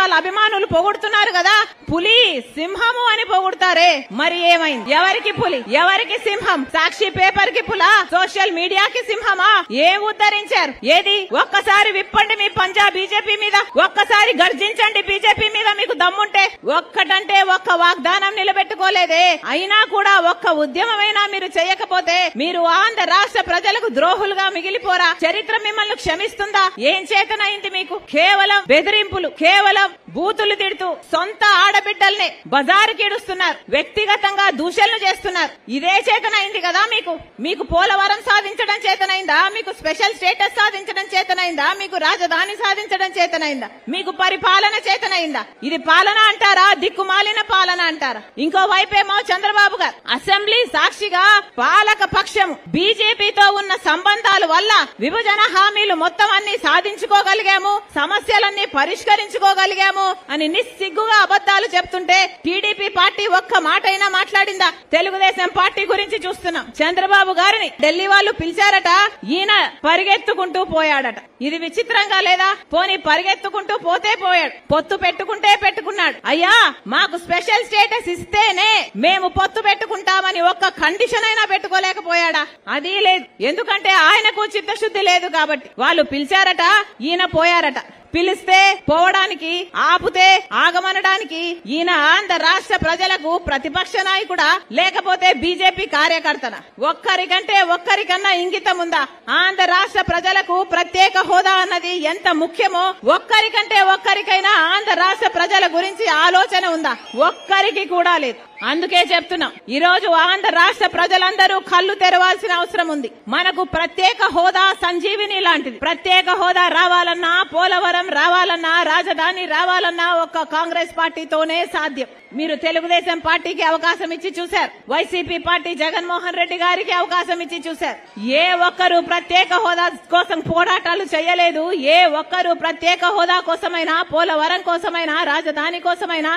వాళ్ళ అభిమానులు పొగుడుతున్నారు కదా, పులి సింహము అని పొగుడుతారే, మరి ఏమైంది? ఎవరికి పులి, ఎవరికి సింహం? సాక్షి పేపర్ కి పులా, సోషల్ మీడియాకి సింహమా? ఏం ఉద్ధరించారు? ఏది? ఒక్కసారి విప్పండి మీ పంజా బీజేపీ మీద, ఒక్కసారి గర్జించండి బీజేపీ మీద మీకు దమ్ముంటే. ఒక్కటంటే ఒక్క వాగ్దానం నిలబెట్టుకోలేదే, అయినా కూడా ఒక్క ఉద్యమమైనా మీరు చేయకపోతే మీరు ఆంధ్ర రాష్ట్ర ప్రజలకు ద్రోహులుగా మిగిలిపోరా? చరిత్ర మిమ్మల్ని క్షమిస్తుందా? ఏం చేతనైంది మీకు? కేవలం బెదిరింపులు, కేవలం బూతులు తిడుతూ సొంత ఆడబిడ్డల్ని బజారుకి ఇడుస్తున్నారు, వ్యక్తిగతంగా దూషణలు చేస్తున్నారు. ఇదే చేతనైంది కదా మీకు? మీకు పోలవరం సాధించడం చేతనైందా? మీకు స్పెషల్ స్టేటస్ సాధించడం చేతనైందా? మీకు రాజధాని సాధించడం చేతనైందా? మీకు పరిపాలన చేతనైందా? ఇది పాలన అంటారా? దిక్కుమాలిన పాలన అంటారా? ఇంకో వైపేమో చంద్రబాబు గారు అసెంబ్లీ సాక్షిగా పాలక పక్షము బీజేపీతో ఉన్న సంబంధాల వల్ల విభజన హామీలు మొత్తం అన్ని సాధించుకోగలిగాము, సమస్యలన్నీ పరిష్కరించుకోగలిగాము అని నిస్సిగ్గుగా అబద్దాలు చెప్తుంటే టీడీపీ పార్టీ ఒక్క మాటైనా మాట్లాడిందా? తెలుగుదేశం పార్టీ గురించి చూస్తున్నాం. చంద్రబాబు గారిని ఢిల్లీ వాళ్ళు పిలిచారట, ఈయన పరిగెత్తుకుంటూ పోయాడట. ఇది విచిత్రంగా లేదా? పోనీ పరిగెత్తుకుంటూ పోతే పోయాడు, పొత్తు పెట్టుకుంటే పెట్టుకున్నాడు. అయ్యా మాకు స్పెషల్ స్టేటస్ ఇస్తేనే మేము పొత్తు పెట్టుకుంటామని ఒక్క కండిషన్ అయినా పెట్టుకోలేకపోయాడా? అది లేదు. ఎందుకంటే ఆయనకు చిత్తశుద్ధి లేదు కాబట్టి. వాళ్ళు పిలిచారట, ఈయన పోయారట. పిలిస్తే పోవడానికి, ఆపుతే ఆగమనడానికి ఈయన ఆంధ్ర రాష్ట్ర ప్రజలకు ప్రతిపక్ష నాయకుడా లేకపోతే బీజేపీ కార్యకర్తనా? ఒక్కరికంటే ఒక్కరికన్నా ఇంగితం ఉందా? ఆంధ్ర రాష్ట్ర ప్రజలకు ప్రత్యేక హోదా అన్నది ఎంత ముఖ్యమో ఒక్కరికంటే ఒక్కరికైనా ఆంధ్ర రాష్ట్ర ప్రజల గురించి ఆలోచన ఉందా? ఒక్కరికి కూడా లేదు. అందుకే చెప్తున్నాం, ఈ రోజు ఆంధ్ర రాష్ట్ర ప్రజలందరూ కళ్ళు తెరవాల్సిన అవసరం ఉంది. మనకు ప్రత్యేక హోదా సంజీవిని లాంటిది. ప్రత్యేక హోదా రావాలన్నా, పోలవరం రావాలన్నా, రాజధాని రావాలన్నా ఒక్క కాంగ్రెస్ పార్టీతోనే సాధ్యం. మీరు తెలుగుదేశం పార్టీకి అవకాశం ఇచ్చి చూశారు, వైసీపీ పార్టీ జగన్మోహన్ రెడ్డి గారికి అవకాశం ఇచ్చి చూశారు. ఏ ఒక్కరు ప్రత్యేక హోదా కోసం పోరాటాలు చేయలేదు. ఏ ఒక్కరు ప్రత్యేక హోదా కోసమైనా, పోలవరం కోసమైనా, రాజధాని కోసమైనా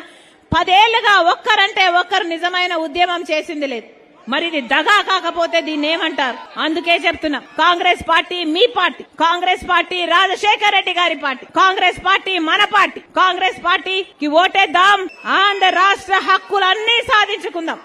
10 ఏళ్లుగా ఒక్కరంటే ఒక్కరు నిజమైన ఉద్యమం చేసింది లేదు. మరి ఇది దగా కాకపోతే దీన్ని ఏమంటారు? అందుకే చెప్తున్నా, కాంగ్రెస్ పార్టీ మీ పార్టీ, కాంగ్రెస్ పార్టీ రాజశేఖర రెడ్డి గారి పార్టీ, కాంగ్రెస్ పార్టీ మన పార్టీ. కాంగ్రెస్ పార్టీకి ఓటేద్దాం, ఆంధ్ర రాష్ట్ర హక్కులన్నీ సాధించుకుందాం.